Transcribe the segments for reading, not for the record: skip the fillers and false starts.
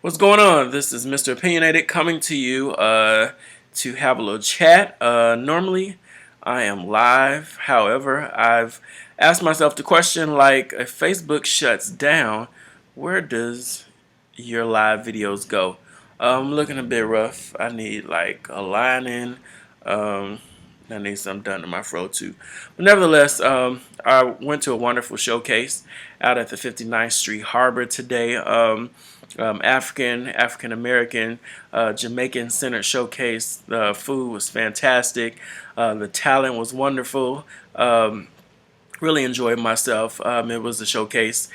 What's going on? This is Mr. Opinionated coming to you to have a little chat. Normally, I am live. However, I've asked myself the question like, if Facebook shuts down, where does your live videos go? I'm looking a bit rough. I need like a lining. Um, I need something done to my fro too. But nevertheless, I went to a wonderful showcase out at the 59th Street Harbor today. African American, Jamaican centered showcase. The food was fantastic. The talent was wonderful. Really enjoyed myself. It was a showcase.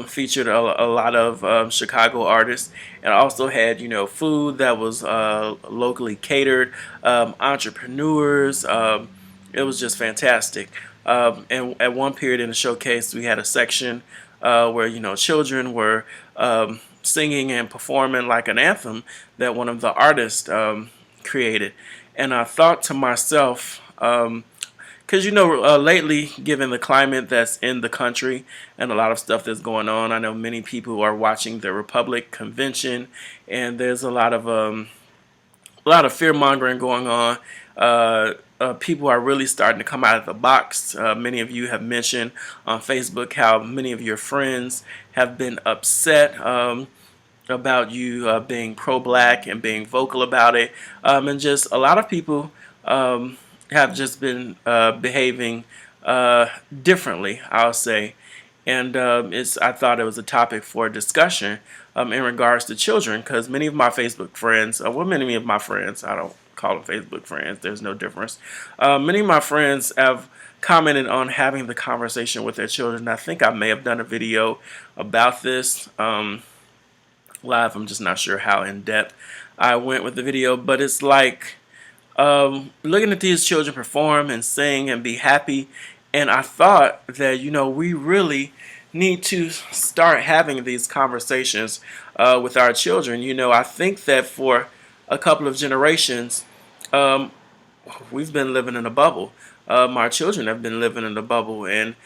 Featured a lot of Chicago artists, and also had food that was locally catered, entrepreneurs. It was just fantastic. And at one period in the showcase, we had a section where children were singing and performing like an anthem that one of the artists created, and I thought to myself. Because lately, given the climate that's in the country and a lot of stuff that's going on, I know many people are watching the Republic convention, and there's a lot of fear mongering going on. People are really starting to come out of the box. Many of you have mentioned on Facebook how many of your friends have been upset about you being pro-black and being vocal about it, and just a lot of people. Have just been behaving differently, I'll say. And I thought it was a topic for discussion in regards to children, because many of my Facebook friends, many of my friends, I don't call them Facebook friends, there's no difference. Many of my friends have commented on having the conversation with their children. I think I may have done a video about this live. I'm just not sure how in depth I went with the video, but it's like, looking at these children perform and sing and be happy, and I thought that we really need to start having these conversations with our children. I think that for a couple of generations, we've been living in a bubble. Our children have been living in a bubble, and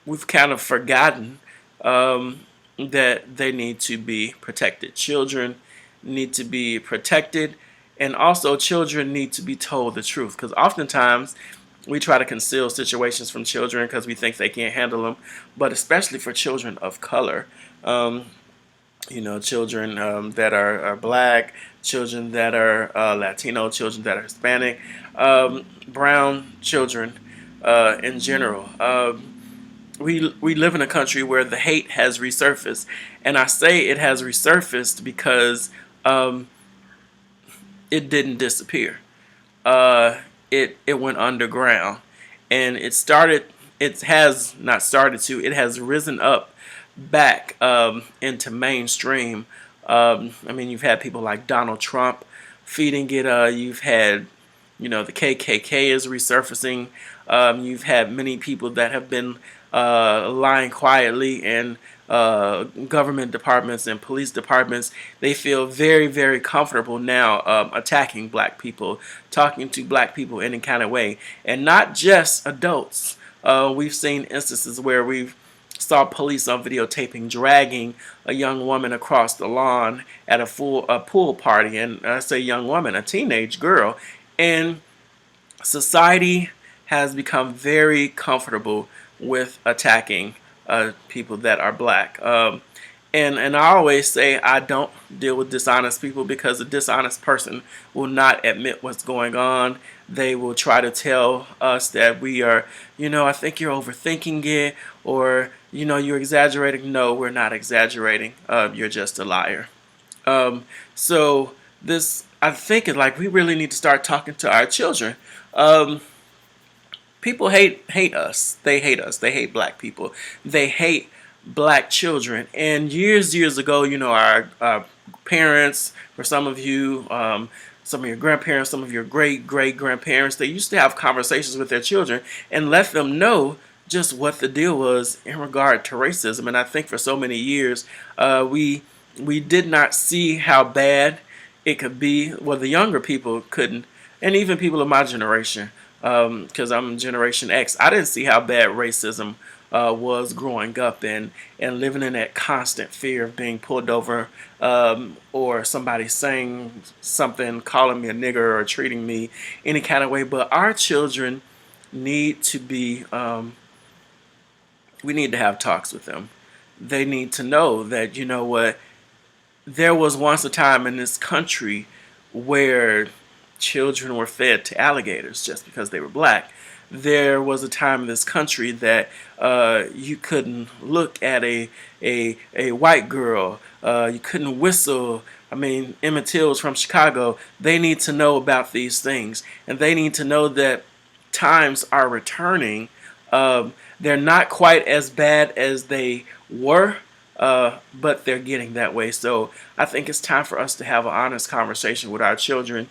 we've kind of forgotten that they need to be protected. Children need to be protected. And also, children need to be told the truth, because oftentimes we try to conceal situations from children because we think they can't handle them. But especially for children of color, children that are black, children that are Latino, children that are Hispanic, brown children in general. We live in a country where the hate has resurfaced, and I say it has resurfaced because it didn't disappear. It went underground, and it has not started to. It has risen up back into mainstream. You've had people like Donald Trump feeding it. You've had, the KKK is resurfacing. You've had many people that have been lying quietly in government departments and police departments. They feel very, very comfortable now attacking black people, talking to black people in any kind of way, and not just adults. We've seen instances where we've saw police on videotaping dragging a young woman across the lawn at a pool party, and I say young woman, a teenage girl, and society has become very comfortable with attacking people that are black. And I always say I don't deal with dishonest people, because a dishonest person will not admit what's going on. They will try to tell us that we are, I think you're overthinking it, or, you're exaggerating. No, we're not exaggerating. You're just a liar. So this, I think, is like we really need to start talking to our children. People hate us. They hate us. They hate black people. They hate black children. And years ago, our parents, for some of you, some of your grandparents, some of your great grandparents, they used to have conversations with their children and let them know just what the deal was in regard to racism. And I think for so many years, we did not see how bad it could be. Well, the younger people couldn't, and even people of my generation, because I'm Generation X, I didn't see how bad racism was growing up and living in that constant fear of being pulled over, or somebody saying something, calling me a nigger or treating me any kind of way. But our children need to be, we need to have talks with them. They need to know that, you know what, there was once a time in this country where children were fed to alligators just because they were black. There was a time in this country that you couldn't look at a white girl. You couldn't whistle. I mean, Emmett Till's from Chicago. They need to know about these things, and they need to know that times are returning. They're not quite as bad as they were, but they're getting that way. So I think it's time for us to have an honest conversation with our children.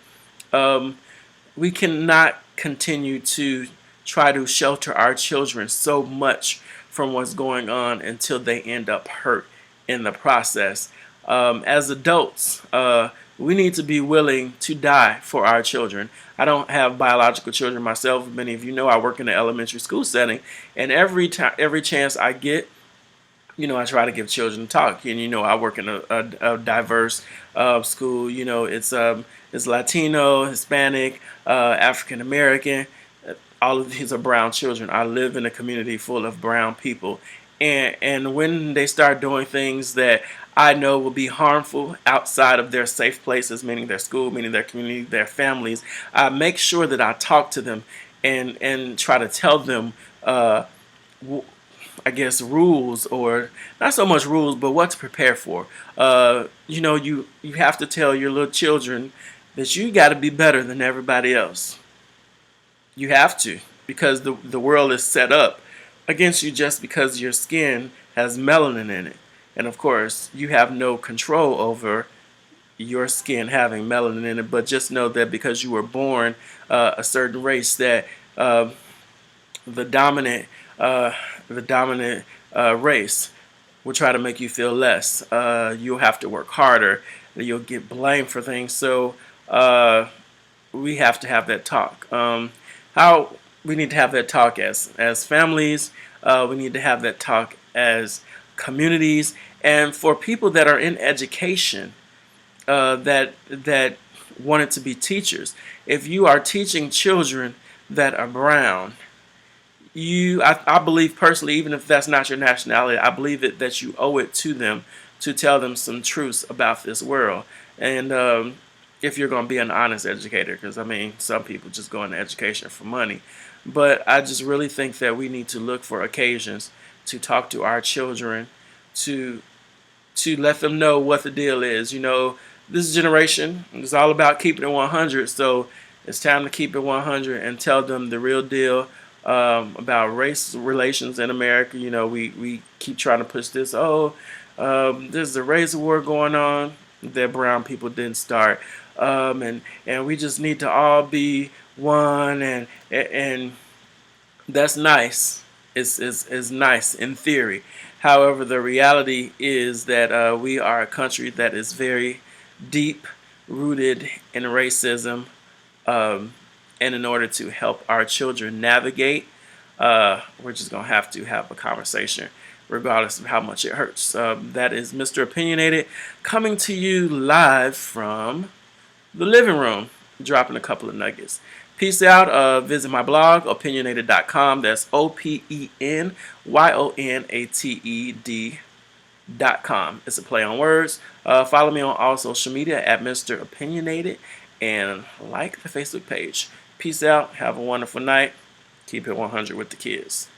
We cannot continue to try to shelter our children so much from what's going on until they end up hurt in the process. As adults, we need to be willing to die for our children. I don't have biological children myself. Many of you know I work in an elementary school setting, and every chance I get, you know, I try to give children talk. And you know, I work in a diverse school. You know, it's Latino, Hispanic, African American. All of these are brown children. I live in a community full of brown people, and when they start doing things that I know will be harmful outside of their safe places, meaning their school, meaning their community, their families, I make sure that I talk to them and try to tell them, I guess, rules, or not so much rules, but what to prepare for. You know, you have to tell your little children that you got to be better than everybody else. You have to, because the world is set up against you just because your skin has melanin in it. And of course, you have no control over your skin having melanin in it, but just know that because you were born a certain race, that the dominant race will try to make you feel less. You'll have to work harder. You'll get blamed for things. So we have to have that talk. How we need to have that talk as families. We need to have that talk as communities, and for people that are in education, that wanted to be teachers. If you are teaching children that are brown, I believe personally, even if that's not your nationality, I believe that you owe it to them to tell them some truths about this world. And if you're going to be an honest educator, because I mean, some people just go into education for money. But I just really think that we need to look for occasions to talk to our children, to let them know what the deal is. You know, this generation is all about keeping it 100, so it's time to keep it 100 and tell them the real deal about race relations in America. You know, we keep trying to push this. There's a race war going on that brown people didn't start, and we just need to all be one, and that's nice. It's nice in theory. However, the reality is that we are a country that is very deep rooted in racism. And in order to help our children navigate, we're just going to have a conversation regardless of how much it hurts. That is Mr. Opinionated, coming to you live from the living room, dropping a couple of nuggets. Peace out. Visit my blog, opinionated.com. That's OPENYONATED.com. It's a play on words. Follow me on all social media at Mr. Opinionated, and like the Facebook page. Peace out. Have a wonderful night. Keep it 100 with the kids.